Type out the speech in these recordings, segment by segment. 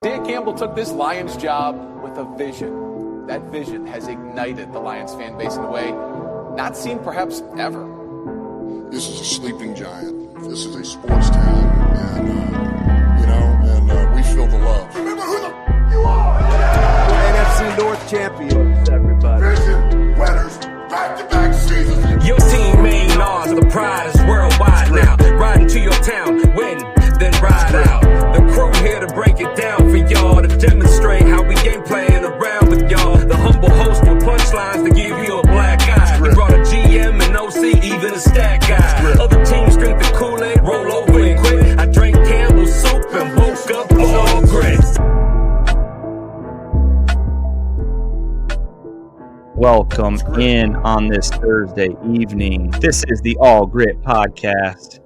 Dan Campbell took this Lions job with a vision. That vision has ignited the Lions fan base in a way not seen perhaps ever. This is a sleeping giant. This is a sports town, and we feel the love. Remember who you are! NFC North champions, everybody. Vision, winners, back-to-back seasons. Your team ain't ours, the prize is worldwide now. Riding to your town, win, then ride out. The crew here to break it down for y'all, to demonstrate how we ain't playing around with y'all. The humble host with punchlines to give you a black eye. We brought a GM and OC, even a stat guy. Other teams drink the Kool-Aid, roll over and quit. I drank Campbell's soup and woke up all Gritt. Welcome in on this Thursday evening. This is the All Gritt podcast.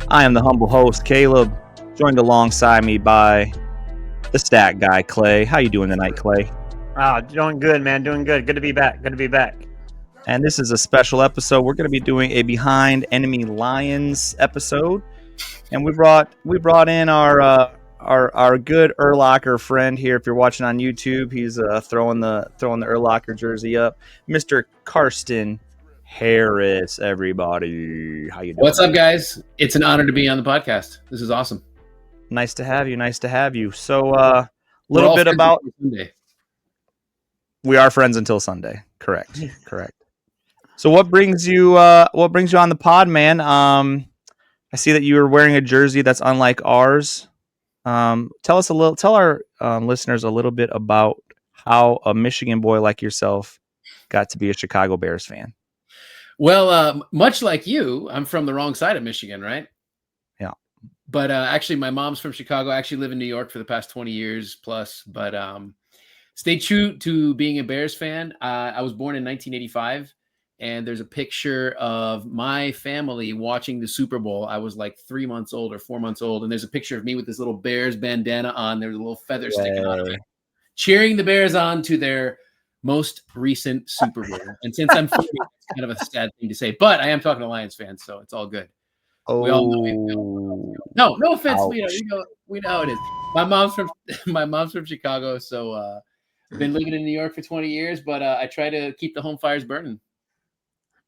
I am the humble host, Caleb, joined alongside me by the stat guy, Clay. How you doing tonight, Clay? Doing good, man. Doing good. Good to be back. And this is a special episode. We're going to be doing a Behind Enemy Lions episode, and we brought in our good Urlacher friend here. If you're watching on YouTube, he's throwing the Urlacher jersey up, Mr. Karsten Harris. Everybody, how you doing? What's up, guys? It's an honor to be on the podcast. This is awesome. Nice to have you. So, a little bit about Sunday. We are friends until Sunday. Correct. So, what brings you on the pod, man? I see that you are wearing a jersey that's unlike ours. Tell our listeners a little bit about how a Michigan boy like yourself got to be a Chicago Bears fan. Well, much like you, I'm from the wrong side of Michigan, right? Yeah. But actually, my mom's from Chicago. I actually live in New York for the past 20 years plus. But stay true to being a Bears fan. I was born in 1985, and there's a picture of my family watching the Super Bowl. I was like 3 months old or 4 months old, and there's a picture of me with this little Bears bandana on. There's a little feather sticking out of it, cheering the Bears on to their most recent Super Bowl. And since I'm 40, it's kind of a sad thing to say, but I am talking to Lions fans, so it's all good. Oh, we all know. No offense. We know how it is. My mom's from Chicago, so been living in New York for 20 years, but I try to keep the home fires burning.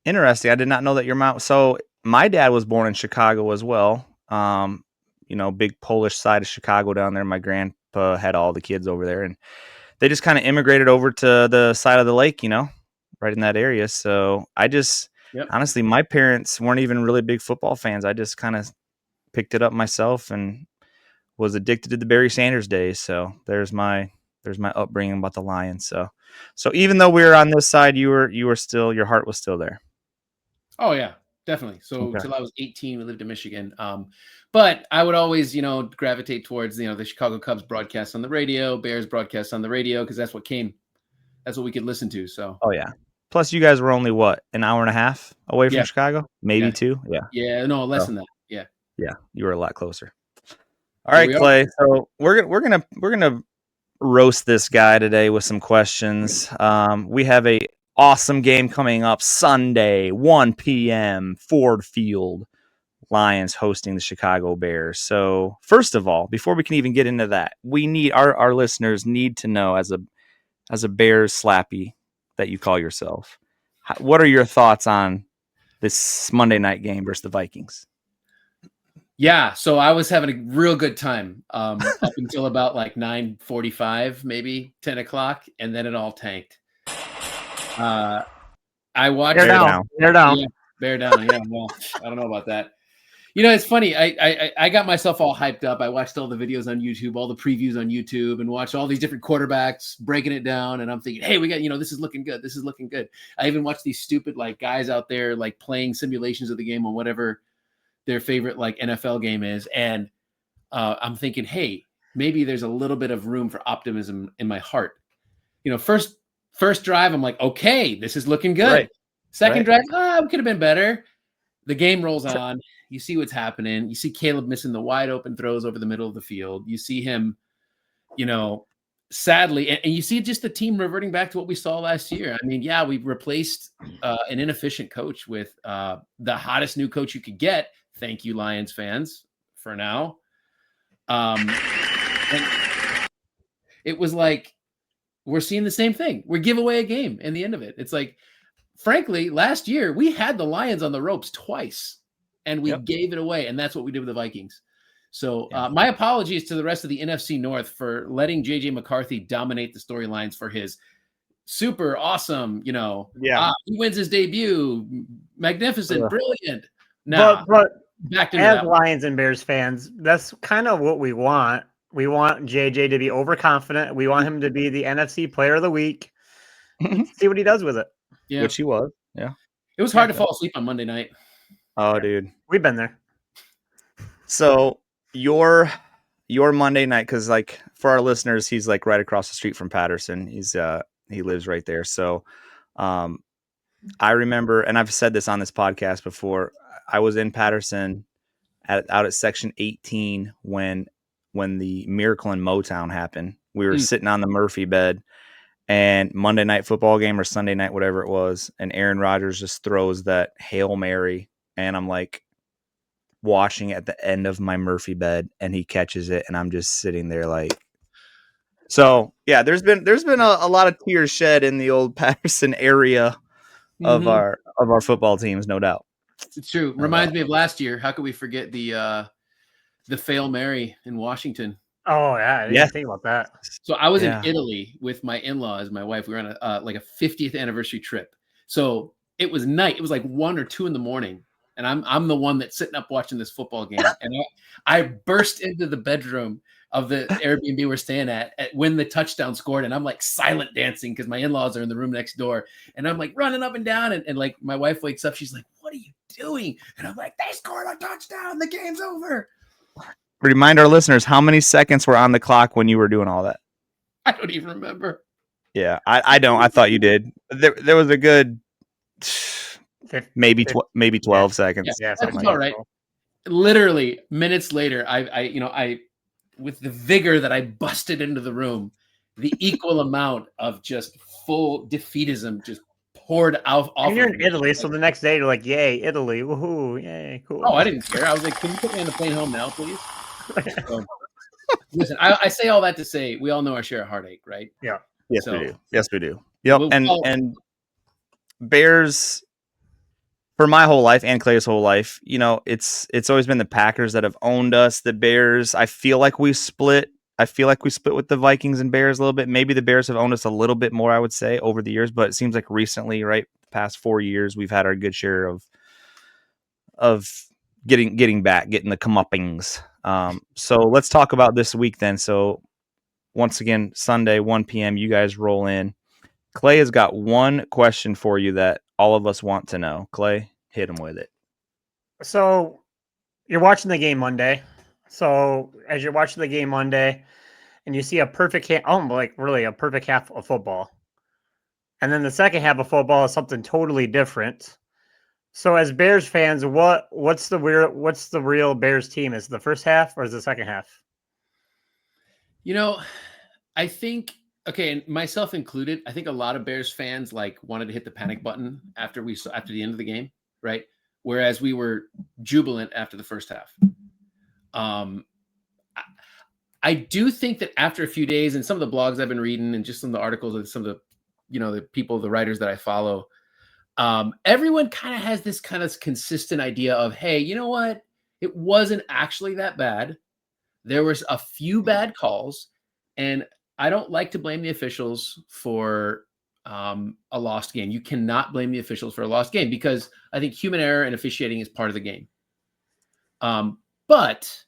Interesting. I did not know that your mom. So my dad was born in Chicago as well. Big Polish side of Chicago down there. My grandpa had all the kids over there, and they just kind of immigrated over to the side of the lake, right in that area. So honestly, my parents weren't even really big football fans. I just kind of picked it up myself and was addicted to the Barry Sanders days. So there's my upbringing about the Lions. So even though we were on this side, your heart was still there. Oh yeah, definitely. So Till I was 18, we lived in Michigan. But I would always, gravitate towards, the Chicago Cubs broadcast on the radio, Bears broadcast on the radio, because that's what we could listen to. So. Oh yeah. Plus, you guys were only an hour and a half away from Chicago, maybe 2. Yeah. Yeah. No, less than that. Yeah. Yeah, you were a lot closer. All right, Clay. So we're gonna roast this guy today with some questions. We have a awesome game coming up Sunday, 1 p.m. Ford Field. Lions hosting the Chicago Bears. So first of all, before we can even get into that, we need our listeners need to know, as a Bears slappy that you call yourself, what are your thoughts on this Monday night game versus the Vikings? Yeah, so I was having a real good time up until about like 9:45, maybe 10 o'clock, and then it all tanked. I watched Bear down. Yeah, bear down. Yeah, well, I don't know about that. It's funny. I got myself all hyped up. I watched all the videos on YouTube, all the previews on YouTube, and watched all these different quarterbacks breaking it down. And I'm thinking, hey, we got, this is looking good. This is looking good. I even watched these stupid guys out there playing simulations of the game on whatever their favorite NFL game is. And I'm thinking, hey, maybe there's a little bit of room for optimism in my heart. First drive, I'm like, okay, this is looking good. Right. Second drive, it could have been better. The game rolls on. You see what's happening. You see Caleb missing the wide open throws over the middle of the field. You see him, sadly, and you see just the team reverting back to what we saw last year. I mean, we replaced an inefficient coach with the hottest new coach you could get. Thank you, Lions fans, for now. And it was like we're seeing the same thing. We give away a game in the end of it. It's like, frankly, last year we had the Lions on the ropes twice and we gave it away. And that's what we did with the Vikings. So my apologies to the rest of the NFC North for letting JJ McCarthy dominate the storylines for his super awesome, he wins his debut, magnificent, brilliant. Now, but back to as Lions and Bears fans, that's kind of what we want. We want JJ to be overconfident. We want him to be the NFC Player of the Week. See what he does with it. Yeah, which he was. Yeah, it was hard to fall asleep on Monday night. Oh, dude, we've been there. So your Monday night, because like for our listeners, he's like right across the street from Patterson. He lives right there. So I remember, and I've said this on this podcast before, I was in Patterson out at section 18 when the Miracle in Motown happened. We were sitting on the Murphy bed, and Monday night football game or Sunday night, whatever it was, and Aaron Rodgers just throws that Hail Mary, and I'm like watching at the end of my Murphy bed, and he catches it, and I'm just sitting there like. So yeah, there's been a lot of tears shed in the old Patterson area of our football teams, no doubt. It's true. Reminds me of last year. How could we forget the Fail Mary in Washington? Oh yeah, I didn't think about that. So I was in Italy with my in-laws, my wife. We were on a 50th anniversary trip. So it was night. It was like 1 or 2 in the morning, and I'm the one that's sitting up watching this football game. And I burst into the bedroom of the Airbnb we're staying at when the touchdown scored, and I'm like silent dancing because my in-laws are in the room next door, and I'm like running up and down, and like my wife wakes up. She's like, "What are you doing?" And I'm like, "They scored a touchdown. The game's over." Remind our listeners, how many seconds were on the clock when you were doing all that? I don't even remember. Yeah, I don't. I thought you did. There was a good maybe 12 seconds. Yeah, that's all right. Literally minutes later, I with the vigor that I busted into the room, the equal amount of just full defeatism just poured out. And you're in Italy, so the next day you're like, "Yay, Italy! Woohoo! Yay, cool!" Oh, I didn't care. I was like, "Can you put me on the plane home now, please?" So, listen, I say all that to say we all know our share of heartache, right? Yeah. Yes, we do. Yes, we do. Yep. And Bears, for my whole life and Clay's whole life, it's always been the Packers that have owned us. The Bears, I feel like we split. With the Vikings and Bears a little bit. Maybe the Bears have owned us a little bit more, I would say, over the years. But it seems like recently, right, the past 4 years, we've had our good share of getting the comeuppings. So let's talk about this week then. So once again, Sunday, 1 p.m., you guys roll in. Clay has got one question for you that all of us want to know. Clay, hit him with it. So you're watching the game Monday. So as you're watching the game Monday and you see a perfect half of football. And then the second half of football is something totally different. So as Bears fans, what's the real Bears team? Is it the first half or is it the second half? I think, and myself included, I think a lot of Bears fans wanted to hit the panic button after the end of the game, right? Whereas we were jubilant after the first half. I do think that after a few days, and some of the blogs I've been reading and just some of the articles of some of the, the people, the writers that I follow, everyone kind of has this kind of consistent idea of, hey, you know what? It wasn't actually that bad. There was a few bad calls, and I don't like to blame the officials for a lost game. You cannot blame the officials for a lost game because I think human error and officiating is part of the game. But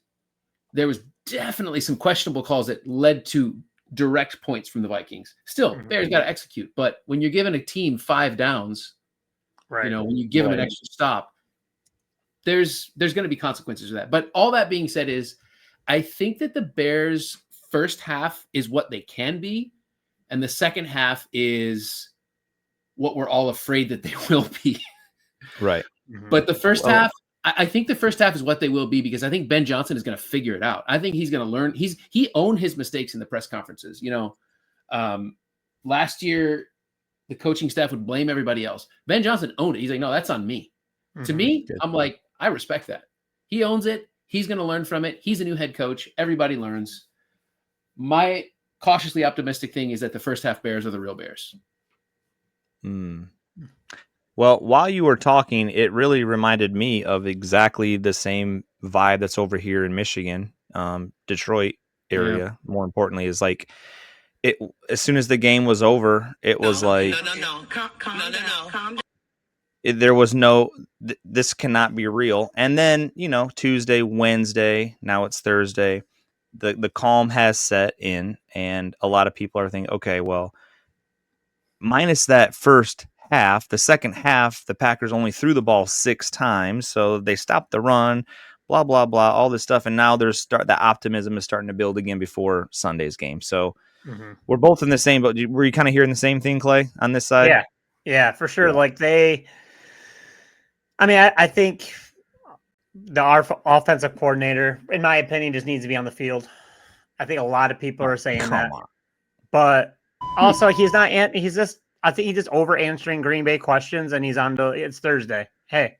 there was definitely some questionable calls that led to direct points from the Vikings. Still, Bears got to execute. But when you're giving a team 5 downs, right? When you give them an extra stop, there's going to be consequences of that. But all that being said is, I think that the Bears' first half is what they can be, and the second half is what we're all afraid that they will be. Right. But the first half, I think the first half is what they will be because I think Ben Johnson is going to figure it out. I think he's going to learn. He owned his mistakes in the press conferences. Last year, the coaching staff would blame everybody else. Ben Johnson owned it. He's like, no, that's on me. To me, I'm like, I respect that. He owns it. He's going to learn from it. He's a new head coach. Everybody learns. My cautiously optimistic thing is that the first half Bears are the real Bears. Well, while you were talking, it really reminded me of exactly the same vibe that's over here in Michigan, Detroit area. More importantly, is like it. As soon as the game was over, it was like Calm down. there was no. This cannot be real. And then Tuesday, Wednesday, now it's Thursday. The calm has set in, and a lot of people are thinking, okay, well, minus that first half, the second half, the Packers only threw the ball 6 times, so they stopped the run, blah blah blah, all this stuff, and now the optimism is starting to build again before Sunday's game. So we're both in the same, but were you kind of hearing the same thing, Clay, on this side? Yeah, for sure. Yeah. I think our offensive coordinator, in my opinion, just needs to be on the field. I think a lot of people are saying that, but also I think he's just over answering Green Bay questions, and it's Thursday. Hey,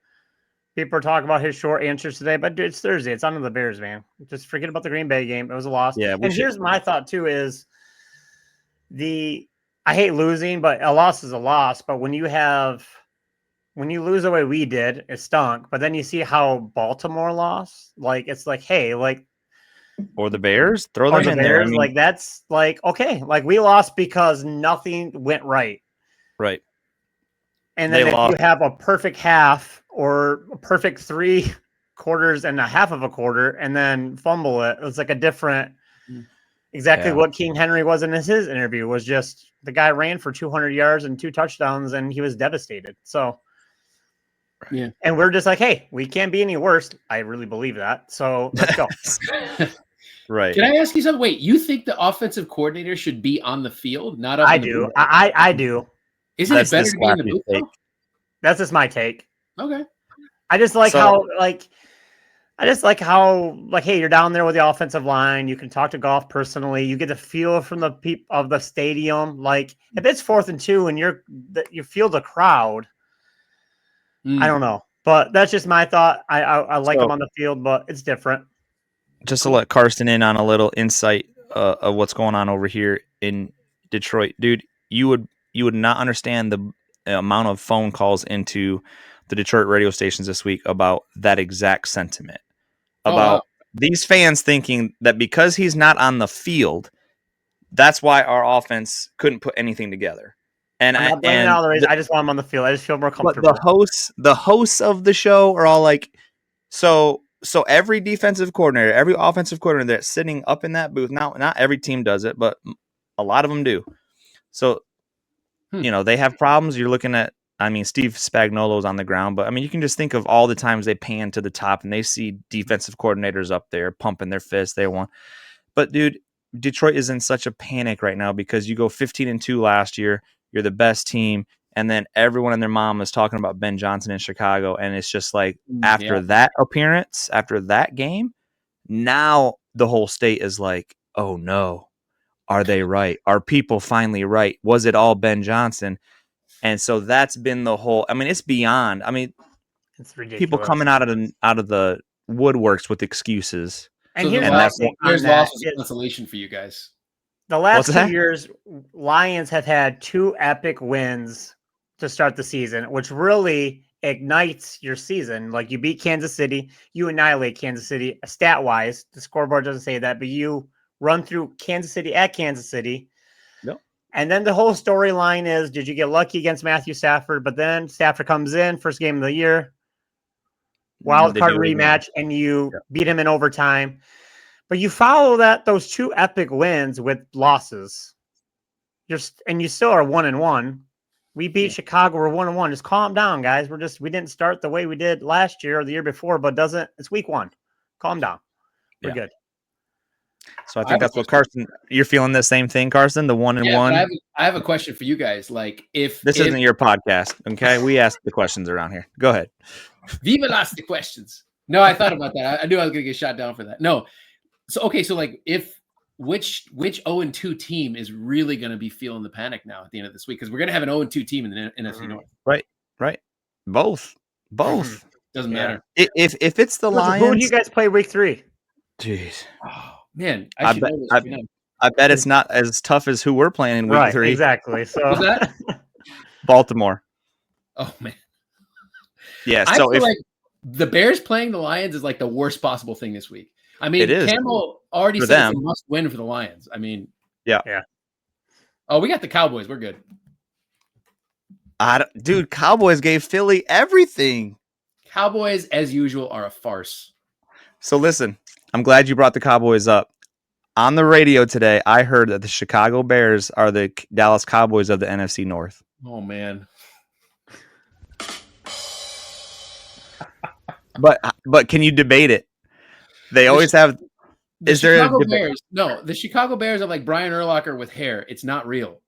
people are talking about his short answers today, but it's Thursday. It's on to the Bears, man. Just forget about the Green Bay game. It was a loss. Yeah, here's my thought too is I hate losing, but a loss is a loss. But when you lose the way we did, it stunk. But then you see how Baltimore lost. Like, it's like, hey, like, or the Bears, throw them in there. I mean, like, that's like, okay, like we lost because nothing went right. Right. And then if you have a perfect half or a perfect 3 quarters and a half of a quarter and then fumble it, it's like a different, exactly what King Henry was in his interview, was just the guy ran for 200 yards and 2 touchdowns and he was devastated. So, yeah. And we're just like, hey, we can't be any worse. I really believe that. So let's go. Right. Can I ask you something? Wait, you think the offensive coordinator should be on the field, not up? I do. I do. Isn't it better to be in the booth, though? That's just my take. Okay. I just like how hey, you're down there with the offensive line. You can talk to Goff personally. You get the feel from the people of the stadium. Like, if it's 4th and 2 and you feel the crowd, I don't know, but that's just my thought. I like them on the field, but it's different. Just to let Karsten in on a little insight of what's going on over here in Detroit, dude, you would not understand the amount of phone calls into the Detroit radio stations this week about that exact sentiment, about these fans thinking that because he's not on the field, that's why our offense couldn't put anything together. And I'm not blaming all the reasons. I just want him on the field. I just feel more comfortable. But the hosts of the show are all like, so every defensive coordinator, every offensive coordinator that's sitting up in that booth, now not every team does it, but a lot of them do. So, they have problems. You're looking at, Steve Spagnuolo's on the ground, but you can just think of all the times they pan to the top and they see defensive coordinators up there pumping their fists. They won. But dude, Detroit is in such a panic right now because you go 15-2 last year. You're the best team. And then everyone and their mom is talking about Ben Johnson in Chicago. And it's just like, after that appearance, after that game, now the whole state is like, oh no, are they right? Are people finally right? Was it all Ben Johnson? And so that's been the whole, it's beyond, it's ridiculous. People coming out of the woodworks with excuses. And here's consolation for you guys. The last 2 years, Lions have had 2 epic wins to start the season, which really ignites your season. Like, you beat Kansas City, you annihilate Kansas City stat-wise. The scoreboard doesn't say that, but you run through Kansas City at Kansas City. Yep. And then the whole storyline is, did you get lucky against Matthew Stafford? But then Stafford comes in, first game of the year, wild card rematch, and you beat him in overtime. But you follow those 2 epic wins with losses. You still are 1-1. We beat Chicago. We're 1-1. Just calm down, guys. We didn't start the way we did last year or the year before, but it's week 1. Calm down. We're good. So I think that's what Carson. You're feeling the same thing, Carson. The 1-1. I have a question for you guys. Like, if this isn't your podcast, okay? We ask the questions around here. Go ahead. Viva las the questions. No, I thought about that. I knew I was gonna get shot down for that. No. So like, if which 0-2 team is really going to be feeling the panic now at the end of this week? Because we're going to have an 0-2 team in the NFC North. Right. Both. Doesn't matter. If it's the Lions, who do you guys play week 3? Jeez. Oh man, I bet it's not as tough as who we're playing in week Right, 3. exactly. So Who's that? Baltimore. Oh man, Yeah. I So feel if like the Bears playing the Lions is like the worst possible thing this week. I mean, It is. Campbell already For said it's them. a must win for the Lions. I mean, Yeah. Oh, we got the Cowboys. We're good. Dude, Cowboys gave Philly everything. Cowboys, as usual, are a farce. So listen, I'm glad you brought the Cowboys up. On the radio today, I heard that the Chicago Bears are the Dallas Cowboys of the NFC North. Oh man. But can you debate it? They always have. The Is there a Chicago debate? Bears? No, the Chicago Bears are like Brian Urlacher with hair. It's not real.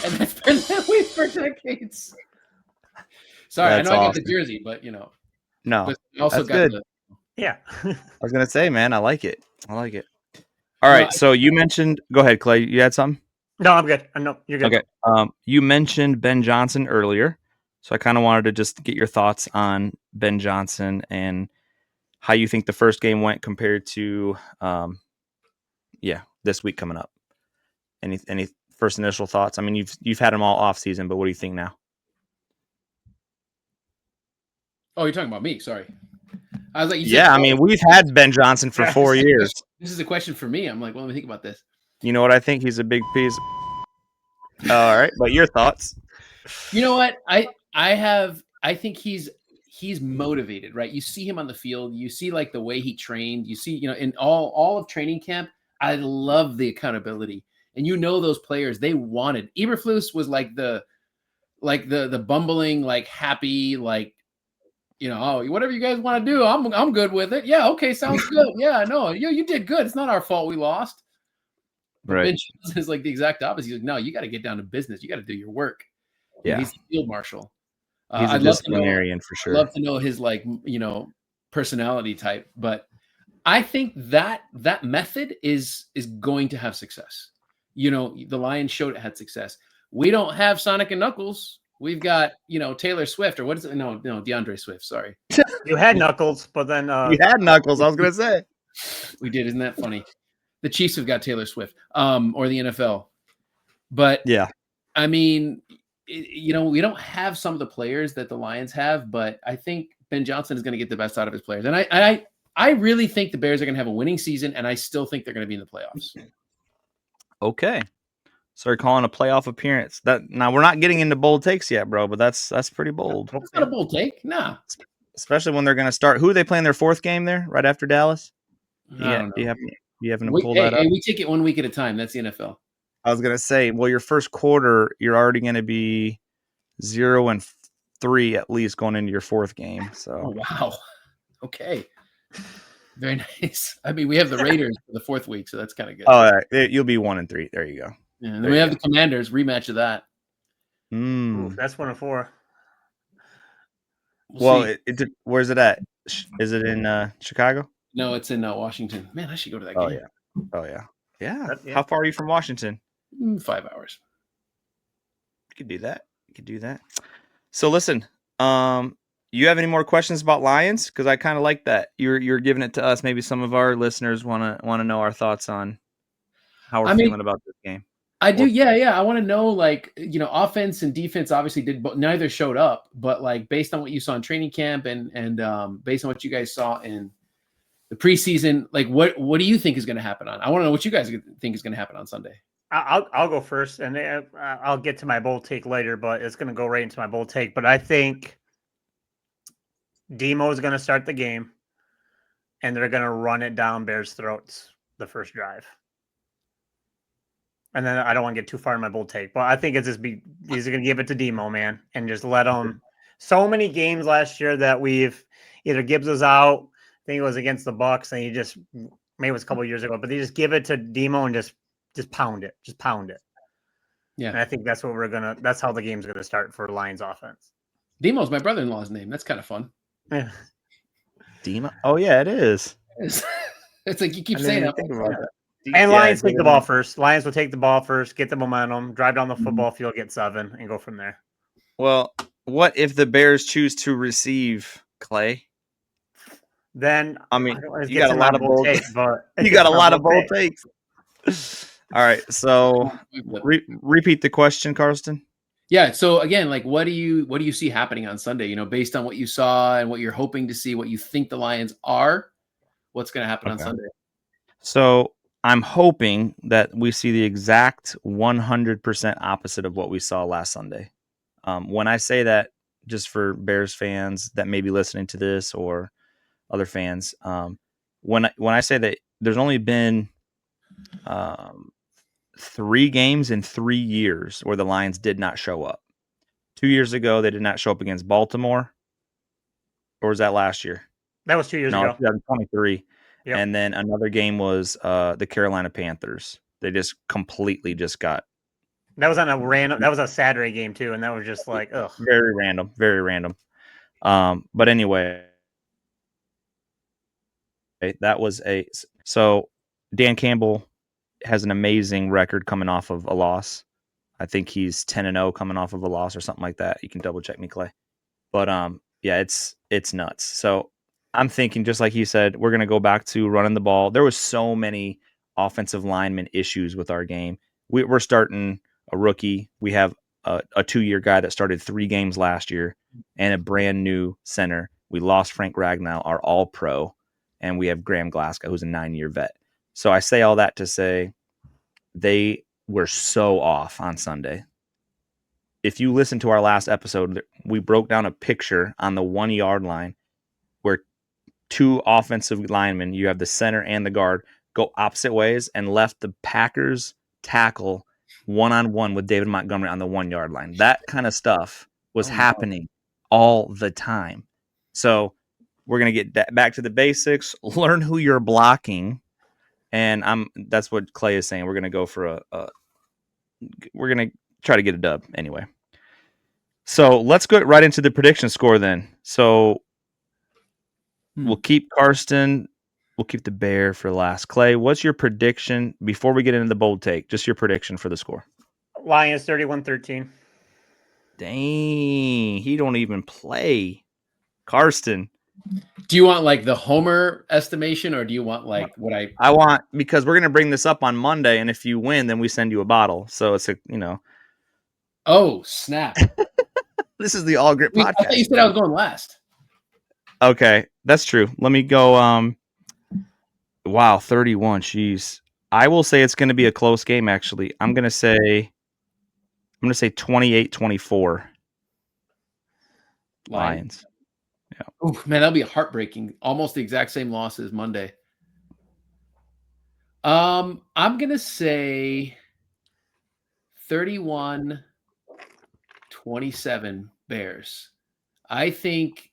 And that's been that way for decades. Sorry, That's I know I got awesome. the jersey, but No, but I also that's got good. the. yeah. I was gonna say, man, I like it. All right, so you mentioned. Go ahead, Clay. You had something. No, I'm good. No, you're good. Okay. You mentioned Ben Johnson earlier, so I kind of wanted to just get your thoughts on Ben Johnson and how you think the first game went compared to, this week coming up. Any first initial thoughts? I mean, you've had him all off season, but what do you think now? Oh, you're talking about me. Sorry. I was like, you said- Yeah, I mean, we've had Ben Johnson for 4 years. This is a question for me. I'm like, well, let me think about this. You know what I think? He's a big piece. All right, but your thoughts? You know what? I think he's motivated, right? You see him on the field, you see like the way he trained, you see, in all of training camp, I love the accountability. And those players, they wanted. Eberflus was like the bumbling, like happy, like, oh, whatever you guys want to do, I'm good with it. Yeah, okay, sounds good. Yeah, no, you did good. It's not our fault we lost. But Right. Ben Johnson is like the exact opposite. He's like, no, you got to get down to business. You got to do your work. Yeah. He's the field marshal. He's a disciplinarian for sure. I'd love to know his personality type, but I think that method is going to have success. The Lions showed it had success. We don't have Sonic and Knuckles. We've got Taylor Swift, or what is it? No, DeAndre Swift. Sorry, You had Knuckles, but then You had Knuckles. I was gonna say. we did. Isn't that funny? The Chiefs have got Taylor Swift, or the NFL. But Yeah. I mean, we don't have some of the players that the Lions have, but I think Ben Johnson is going to get the best out of his players. And I really think the Bears are going to have a winning season, and I still think they're going to be in the playoffs. Okay. So you're calling a playoff appearance. Now we're not getting into bold takes yet, bro, but that's pretty bold. It's not a bold take. Nah. Especially when they're going to start. Who are they playing their fourth game there, right after Dallas? I don't know. Do you happen to pull that up? We take it 1 week at a time. That's the NFL. I was gonna say, well, your first quarter, you're already gonna be 0-3 at least going into your fourth game. Oh So wow. Okay. Very nice. I mean, we have the Raiders for the fourth week, so that's kind of good. all right, you'll be 1-3. There you go. Yeah, and then we have the Commanders rematch of that. Mm. Ooh, that's 1-4. Well, see. where's it at? Is it in Chicago? No, it's in Washington. Man, I should go to that Oh game. yeah. Oh yeah. Yeah. Yeah. How far are you from Washington? 5 hours. You could do that. So listen, you have any more questions about Lions? Because I kind of like that. You're giving it to us. Maybe some of our listeners want to know our thoughts on how we're feeling about this game. I do. Yeah. I want to know, offense and defense obviously neither showed up, but based on what you saw in training camp and based on what you guys saw in the preseason, what do you think is going to happen I want to know what you guys think is going to happen on Sunday. I'll go first, and I'll get to my bold take later, but it's going to go right into my bold take. But I think Demo is going to start the game, and they're going to run it down Bears' throats the first drive. And then I don't want to get too far in my bold take, but I think these are going to give it to Demo, man, and just let them. So many games last year that we've either Gibbs was out. I think it was against the Bucks, and maybe it was a couple of years ago, but they just give it to Demo and just pound it. Just pound it. Yeah. And I think that's what that's how the game's going to start for Lions offense. Demo's my brother-in-law's name. That's kind of fun. Yeah. Demo? Oh yeah, it is. It's like you keep saying that. And Lions take the ball first. Lions will take the ball first, get the momentum, drive down the football field, get 7, and go from there. Well, what if the Bears choose to receive, Clay? then I mean, it you gets got a in lot my of bold bold. take, but it You gets got a my lot of bold bold take. takes. All right, so repeat the question, Karsten. Yeah. So again, like, what do you see happening on Sunday? You know, based on what you saw and what you're hoping to see, what you think the Lions are, what's going to happen on Okay. Sunday? So I'm hoping that we see the exact 100% opposite of what we saw last Sunday. When I say that, just for Bears fans that may be listening to this or other fans, when I say that there's only been 3 games in 3 years where the Lions did not show up. 2 years ago, they did not show up against Baltimore, or was that last year? That was 2 years No, ago. 2023. Yep. And then another game was the Carolina Panthers. They just completely just got That was on a random. That was a Saturday game too, and that was just like, ugh. very random, very random. But anyway, that was so Dan Campbell has an amazing record coming off of a loss. I think he's 10-0 coming off of a loss or something like that. You can double check me, Clay. But yeah, it's nuts. So I'm thinking, just like he said, we're gonna go back to running the ball. There was so many offensive lineman issues with our game. We're starting a rookie. We have a 2-year guy that started 3 games last year and a brand new center. We lost Frank Ragnow, our all pro, and we have Graham Glasgow, who's a 9-year vet. So I say all that to say they were so off on Sunday. If you listen to our last episode, we broke down a picture on the 1-yard line where 2 offensive linemen, you have the center and the guard, go opposite ways and left the Packers tackle one-on-one with David Montgomery on the 1-yard line. That kind of stuff was happening all the time. So we're going to get back to the basics, learn who you're blocking. And that's what Clay is saying. We're going to go for we're going to try to get a dub anyway. So let's go right into the prediction score then. So we'll keep Karsten. We'll keep the Bear for last. Clay, what's your prediction before we get into the bold take? Just your prediction for the score. Lions 31-13. Dang, he don't even play. Karsten. Do you want like the Homer estimation, or do you want like what I want, because we're going to bring this up on Monday, and if you win, then we send you a bottle. So it's Oh, snap. This is the All Gritt podcast. I thought you said I was going last. Okay, that's true. Let me go. Wow, 31. Jeez. I will say it's going to be a close game, actually. I'm going to say 28-24. Lions. Yeah. Oh, man, that'll be heartbreaking. Almost the exact same loss as Monday. I'm going to say 31-27 Bears. I think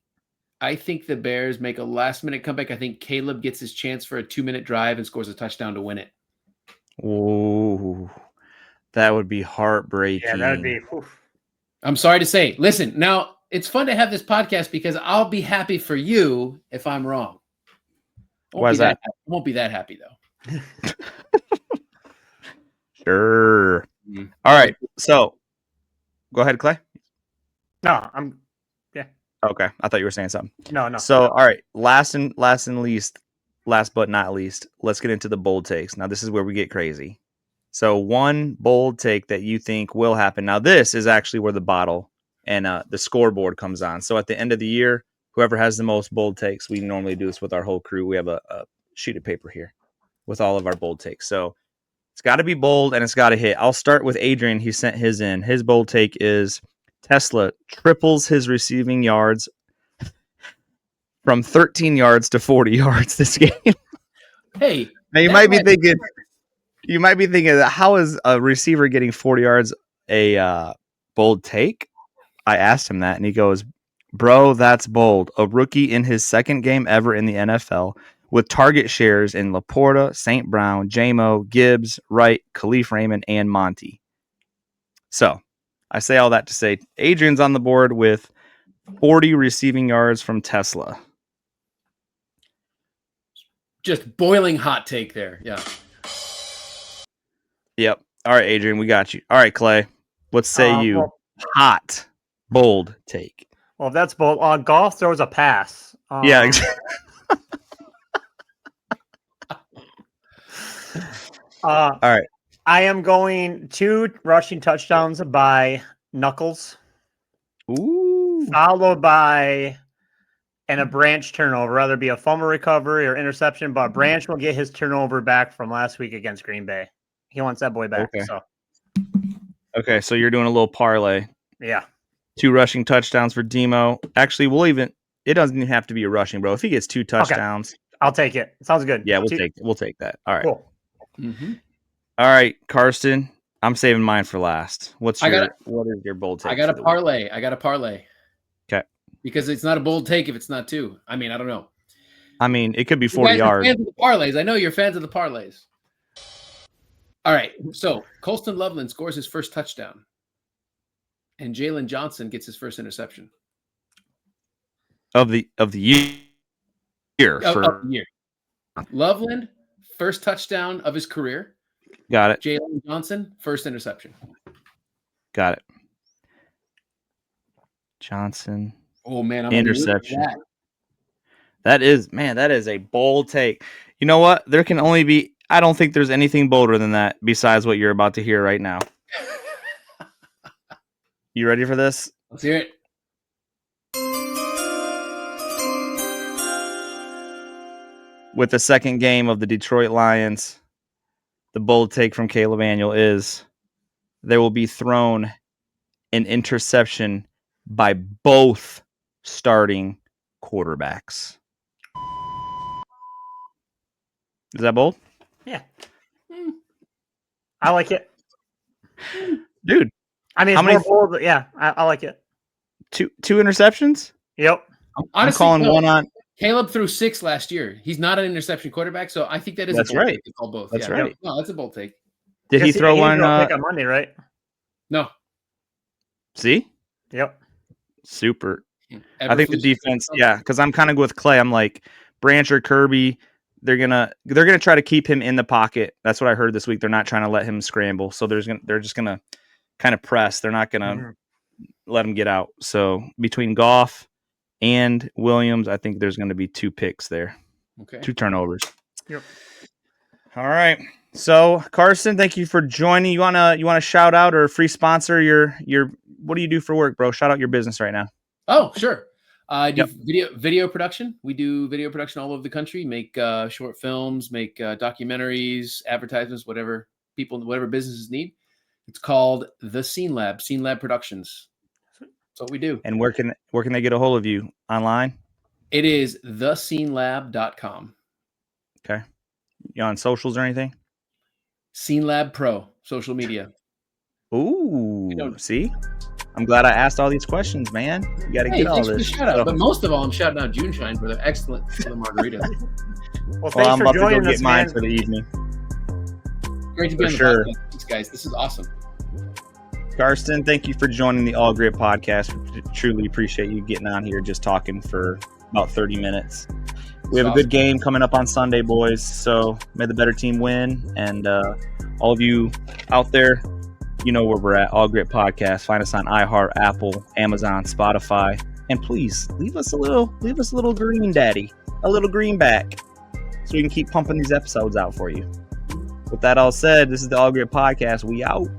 the Bears make a last-minute comeback. I think Caleb gets his chance for a 2-minute drive and scores a touchdown to win it. Ooh, that would be heartbreaking. Yeah, that would be. Oof. I'm sorry to say. Listen, now it's fun to have this podcast because I'll be happy for you if I'm wrong. Why is that? I won't be that happy though. Sure. Mm-hmm. All right. So go ahead, Clay. No, yeah. Okay. I thought you were saying something. No. So, all right. Last but not least, let's get into the bold takes. Now, this is where we get crazy. So, one bold take that you think will happen. Now, this is actually where the bottle and the scoreboard comes on. So, at the end of the year, whoever has the most bold takes, we normally do this with our whole crew. We have a sheet of paper here with all of our bold takes. So, it's got to be bold and it's got to hit. I'll start with Adrian. He sent his in. His bold take is Tesla triples his receiving yards from 13 yards to 40 yards this game. Hey, now you might be thinking, how is a receiver getting 40 yards a bold take? I asked him that, and he goes, "Bro, that's bold. A rookie in his second game ever in the NFL with target shares in Laporta, St. Brown, J-Mo, Gibbs, Wright, Khalif Raymond, and Monty." So I say all that to say Adrian's on the board with 40 receiving yards from Tesla. Just boiling hot take there. Yeah. Yep. All right, Adrian, we got you. All right, Clay, what say you? Well, hot, bold take. Well, if that's bold. Golf throws a pass. Yeah. All right. I am going 2 rushing touchdowns by Knuckles, Ooh. followed by a Branch turnover, whether it be a fumble recovery or interception. But Branch will get his turnover back from last week against Green Bay. He wants that boy back. Okay. So Okay, so you're doing a little parlay. yeah. 2 rushing touchdowns for Demo. Actually, it doesn't even have to be a rushing, bro. If he gets 2 touchdowns, I'll take it. Sounds good. yeah, we'll take that. All right. Cool. Mm-hmm. All right, Karsten. I'm saving mine for last. What is your bold take? I got for a the parlay. I got a parlay. Okay. Because it's not a bold take if it's not 2. I mean, I don't know. I mean, it could be You 40 guys are yards. fans of the parlays. I know you're fans of the parlays. All right. So Colston Loveland scores his first touchdown, and Jalen Johnson gets his first interception of the year. of the year. Loveland, first touchdown of his career. Got it. Jalen Johnson, first interception. Got it. Johnson. Oh man, I'm interception. That is a bold take. You know what? There can only be. I don't think there's anything bolder than that besides what you're about to hear right now. You ready for this? Let's hear it. With the second game of the Detroit Lions, the bold take from Caleb Annual is there will be thrown an interception by both starting quarterbacks. Is that bold? Yeah. I like it. Dude. I mean, it's more bold, but yeah, I like it. Two interceptions? Yep. Honestly, I'm calling one on. Caleb threw 6 last year. He's not an interception quarterback, so I think that is that's a bold right. take to call both. That's yeah, right. No, that's a bold take. Did he throw one? Pick on Monday, right? No. See? Yep. Super. I think the defense, yeah, because I'm kind of with Clay. I'm like Branch or Kirby. They're gonna try to keep him in the pocket. That's what I heard this week. They're not trying to let him scramble. So they're just gonna kind of press. They're not gonna let him get out. So between Goff and Williams, I think there's gonna be 2 picks there. Okay. 2 turnovers. Yep. All right. So Carson, thank you for joining. You wanna shout out or free sponsor your what do you do for work, bro? Shout out your business right now. Oh, sure. I do video production. We do video production all over the country, make short films, make documentaries, advertisements, whatever businesses need. It's called The Scene Lab, Scene Lab Productions. That's what we do. And where can they get a hold of you? Online? It is thescenelab.com. Okay. You on socials or anything? Scene Lab Pro, social media. Ooh, see? I'm glad I asked all these questions, man. You got to get all this. Shout out. But most of all, I'm shouting out June Shine for their excellent margarita. Well, thanks I'm for about joining to go us, get mine man. for the evening. Great to be on the podcast. Thanks, guys. This is awesome. Karsten, thank you for joining the All Gritt podcast. We truly appreciate you getting on here, just talking for about 30 minutes. We have a good game coming up on Sunday, boys. So may the better team win. And all of you out there, you know where we're at. All Gritt Podcast. Find us on iHeart, Apple, Amazon, Spotify, and please leave us a little green daddy, a little greenback, so we can keep pumping these episodes out for you. With that all said, this is the All Gritt Podcast. We out.